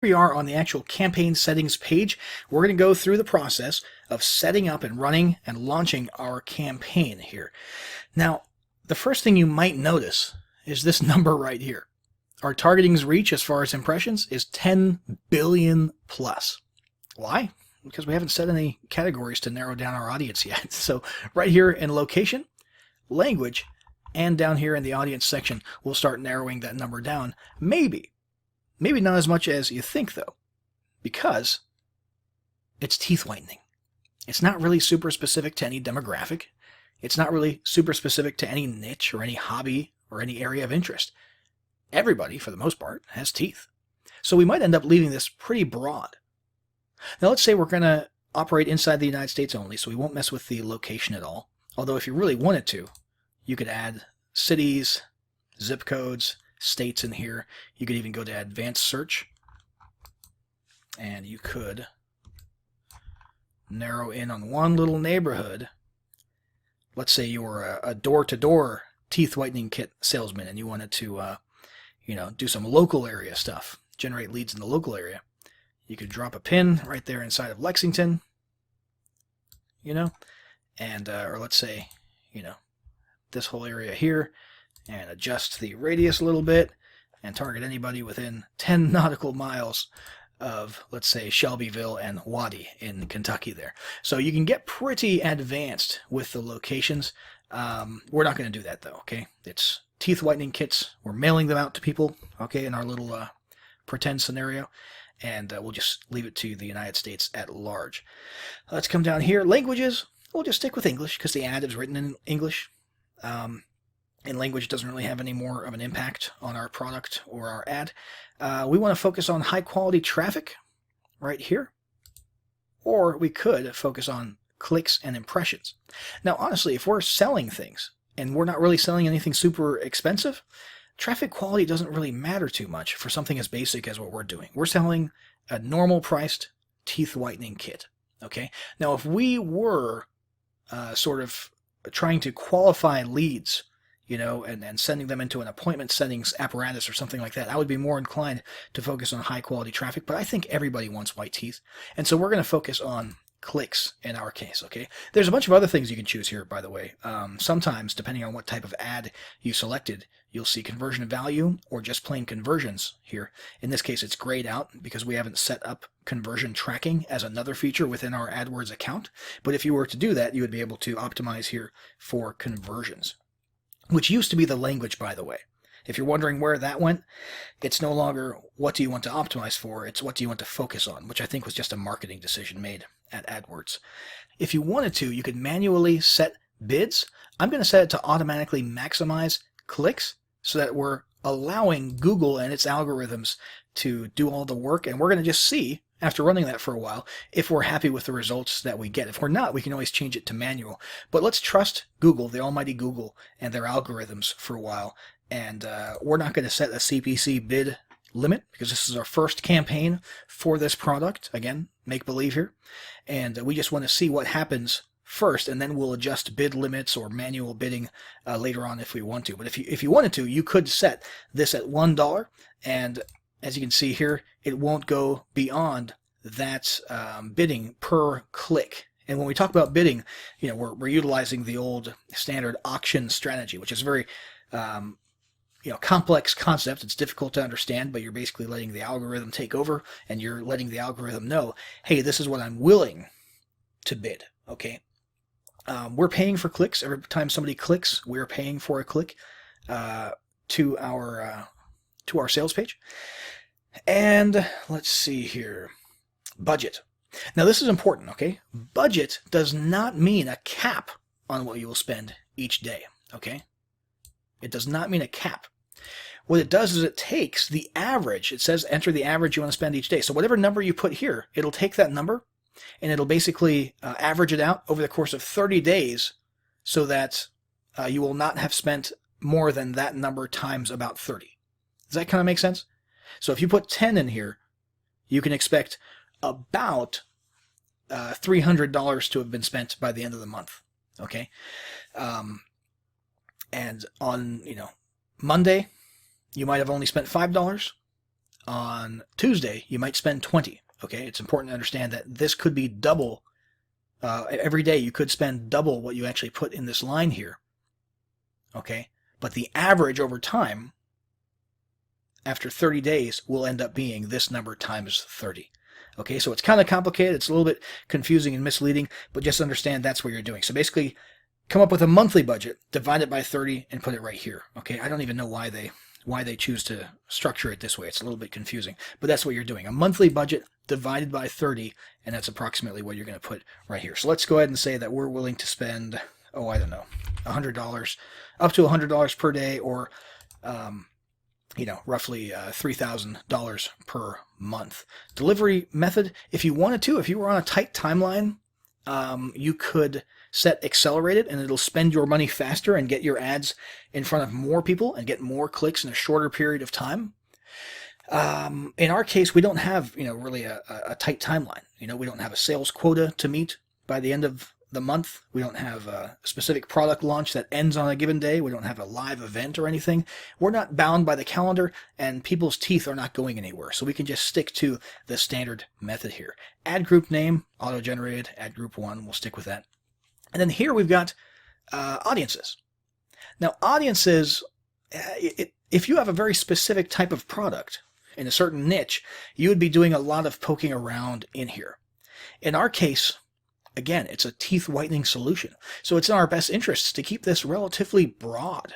we are on the actual campaign settings page. We're going to go through the process of setting up and running and launching our campaign here. Now, the first thing you might notice is this number right here. Our targeting's reach as far as impressions is 10 billion plus. Why? Because we haven't set any categories to narrow down our audience yet. So right here in location, language, and down here in the audience section, we'll start narrowing that number down. Maybe not as much as you think, though, because it's teeth whitening. It's not really super specific to any demographic. It's not really super specific to any niche or any hobby or any area of interest. Everybody, for the most part, has teeth. So we might end up leaving this pretty broad. Now let's say we're going to operate inside the United States only, so we won't mess with the location at all. Although if you really wanted to, you could add cities, zip codes, states in here. You could even go to advanced search, and you could narrow in on one little neighborhood. Let's say you were a door-to-door teeth whitening kit salesman and you wanted to do some local area stuff, generate leads in the local area. You could drop a pin right there inside of Lexington, and or let's say, this whole area here, and adjust the radius a little bit and target anybody within 10 nautical miles of, let's say, Shelbyville and Waddy in Kentucky there. So you can get pretty advanced with the locations. We're not going to do that, though, okay? It's teeth whitening kits. We're mailing them out to people, okay, in our little pretend scenario. And we'll just leave it to the United States at large. Let's come down here. Languages, we'll just stick with English because the ad is written in English. And language doesn't really have any more of an impact on our product or our ad. We want to focus on high-quality traffic right here. Or we could focus on clicks and impressions. Now, honestly, if we're selling things and we're not really selling anything super expensive, traffic quality doesn't really matter too much for something as basic as what we're doing. We're selling a normal priced teeth whitening kit. Okay. Now, if we were sort of trying to qualify leads, and sending them into an appointment settings apparatus or something like that, I would be more inclined to focus on high quality traffic. But I think everybody wants white teeth. And so we're going to focus on clicks in our case, okay? There's a bunch of other things you can choose here, by the way. Sometimes, depending on what type of ad you selected, you'll see conversion value or just plain conversions here. In this case, it's grayed out because we haven't set up conversion tracking as another feature within our AdWords account. But if you were to do that, you would be able to optimize here for conversions, which used to be the language, by the way. If you're wondering where that went, it's no longer what do you want to optimize for, it's what do you want to focus on, which I think was just a marketing decision made at AdWords. If you wanted to, you could manually set bids. I'm going to set it to automatically maximize clicks so that we're allowing Google and its algorithms to do all the work, and we're going to just see, after running that for a while, if we're happy with the results that we get. If we're not, we can always change it to manual. But let's trust Google, the almighty Google, and their algorithms for a while. And we're not going to set a CPC bid limit because this is our first campaign for this product. Again, make believe here. And we just want to see what happens first, and then we'll adjust bid limits or manual bidding later on if we want to. But if you wanted to, you could set this at $1, and as you can see here, it won't go beyond that bidding per click. And when we talk about bidding, we're utilizing the old standard auction strategy, which is very complex concept. It's difficult to understand, but you're basically letting the algorithm take over, and you're letting the algorithm know, hey, this is what I'm willing to bid. Okay. We're paying for clicks. Every time somebody clicks, we're paying for a click to our sales page. And let's see here. Budget. Now this is important, okay? Budget does not mean a cap on what you will spend each day, okay? It does not mean a cap. What it does is it takes the average. It says enter the average you want to spend each day. So whatever number you put here, it'll take that number and it'll basically average it out over the course of 30 days so that you will not have spent more than that number times about 30. Does that kind of make sense? So if you put 10 in here, you can expect about $300 to have been spent by the end of the month. Okay. And on, Monday, you might have only spent $5. on Tuesday, you might spend 20. Okay, it's important to understand that this could be double. Every day you could spend double what you actually put in this line here. Okay, but the average over time, after 30 days, will end up being this number times 30. Okay, so it's kind of complicated. It's a little bit confusing and misleading, but just understand that's what you're doing. So basically, come up with a monthly budget, divide it by 30, and put it right here. Okay, I don't even know why they choose to structure it this way. It's a little bit confusing, but that's what you're doing. A monthly budget divided by 30, and that's approximately what you're going to put right here. So let's go ahead and say that we're willing to spend, I don't know, $100, up to $100 per day, or roughly $3,000 per month. Delivery method, if you wanted to, if you were on a tight timeline, you could set accelerated, and it'll spend your money faster and get your ads in front of more people and get more clicks in a shorter period of time. In our case, we don't have, really a tight timeline. We don't have a sales quota to meet by the end of the month. We don't have a specific product launch that ends on a given day. We don't have a live event or anything. We're not bound by the calendar, and people's teeth are not going anywhere. So we can just stick to the standard method here. Ad group name, auto-generated, ad group 1, we'll stick with that. And then here we've got audiences. Now, audiences, if you have a very specific type of product in a certain niche, you would be doing a lot of poking around in here. In our case, again, it's a teeth whitening solution. So it's in our best interests to keep this relatively broad.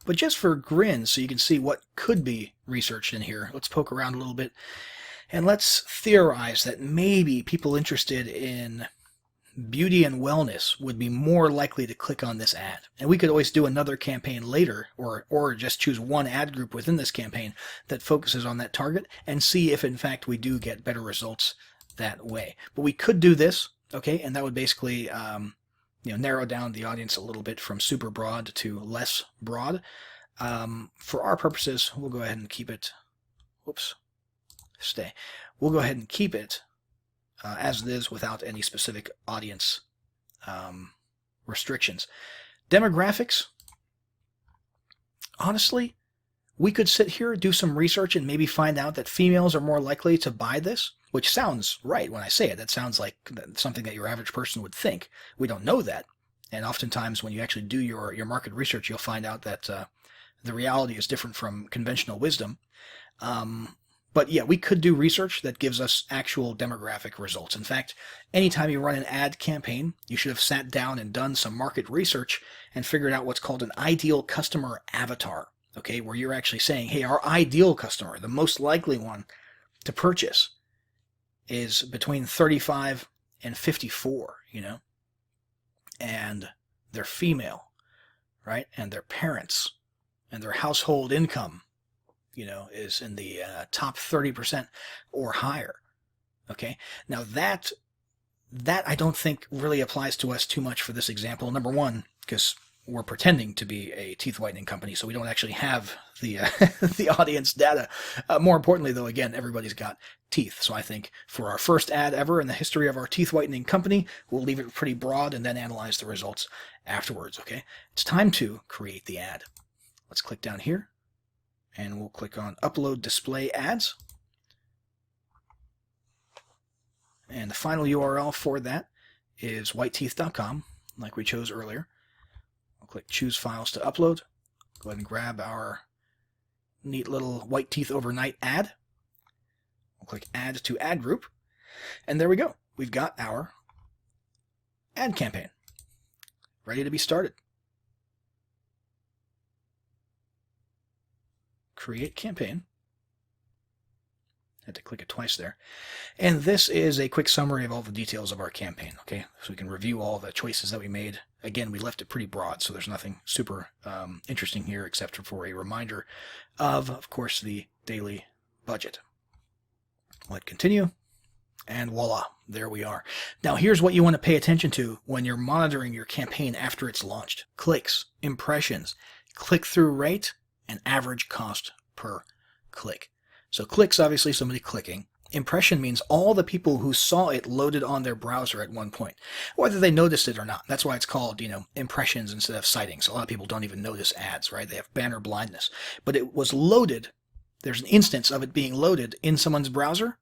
But just for grins, so you can see what could be researched in here, let's poke around a little bit. And let's theorize that maybe people interested in beauty and wellness would be more likely to click on this ad. And we could always do another campaign later, or just choose one ad group within this campaign that focuses on that target and see if in fact we do get better results that way. But we could do this, okay, and that would basically narrow down the audience a little bit from super broad to less broad. For our purposes, we'll go ahead and keep it, we'll go ahead and keep it as it is without any specific audience restrictions. Demographics, honestly, we could sit here, do some research, and maybe find out that females are more likely to buy this, which sounds right when I say it. That sounds like something that your average person would think. We don't know that, and oftentimes when you actually do your market research, you'll find out that the reality is different from conventional wisdom. But yeah, we could do research that gives us actual demographic results. In fact, anytime you run an ad campaign, you should have sat down and done some market research and figured out what's called an ideal customer avatar, okay, where you're actually saying, hey, our ideal customer, the most likely one to purchase, is between 35 and 54, and they're female, right? And their parents and their household income is in the top 30% or higher. Okay. Now that I don't think really applies to us too much for this example. Number one, because we're pretending to be a teeth whitening company, so we don't actually have the the audience data. More importantly, though, again, everybody's got teeth. So I think for our first ad ever in the history of our teeth whitening company, we'll leave it pretty broad and then analyze the results afterwards. Okay. It's time to create the ad. Let's click down here. And we'll click on Upload Display Ads. And the final URL for that is whiteteeth.com, like we chose earlier. We'll click Choose Files to Upload. Go ahead and grab our neat little White Teeth Overnight ad. We'll click Add to Ad Group. And there we go. We've got our ad campaign ready to be started. Create campaign. Had to click it twice there. And this is a quick summary of all the details of our campaign, okay? So we can review all the choices that we made. Again, we left it pretty broad, so there's nothing super interesting here except for a reminder of course, the daily budget. Let continue, and voila, there we are. Now here's what you want to pay attention to when you're monitoring your campaign after it's launched. Clicks, impressions, click-through rate, and average cost per click. So clicks, obviously somebody clicking. Impression means all the people who saw it loaded on their browser at one point, whether they noticed it or not. That's why it's called, impressions instead of sightings. A lot of people don't even notice ads, right? They have banner blindness. But it was loaded there's an instance of it being loaded in someone's browser,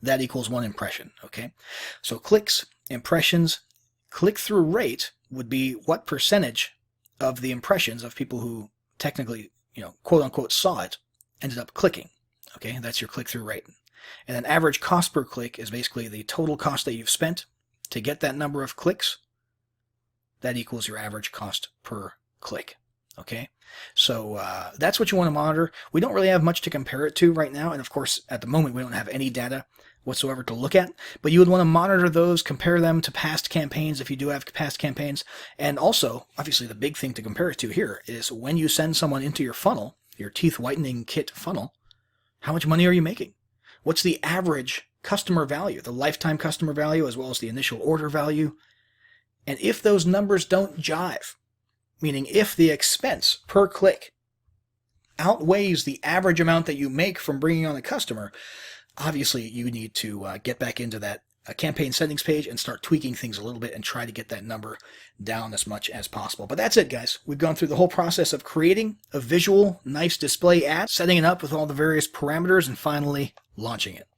that equals 1 impression, okay? So clicks, impressions, click-through rate would be what percentage of the impressions of people who technically, quote-unquote saw it, ended up clicking, okay? That's your click-through rate. And then average cost per click is basically the total cost that you've spent to get that number of clicks. That equals your average cost per click, okay? So that's what you want to monitor. We don't really have much to compare it to right now, and of course, at the moment, we don't have any data whatsoever to look at, but you would want to monitor those, compare them to past campaigns if you do have past campaigns, and also, obviously, the big thing to compare it to here is when you send someone into your funnel, your teeth whitening kit funnel, how much money are you making? What's the average customer value, the lifetime customer value, as well as the initial order value? And if those numbers don't jive, meaning if the expense per click outweighs the average amount that you make from bringing on a customer, obviously you need to get back into that campaign settings page and start tweaking things a little bit and try to get that number down as much as possible. But that's it, guys. We've gone through the whole process of creating a visual, nice display ad, setting it up with all the various parameters, and finally launching it.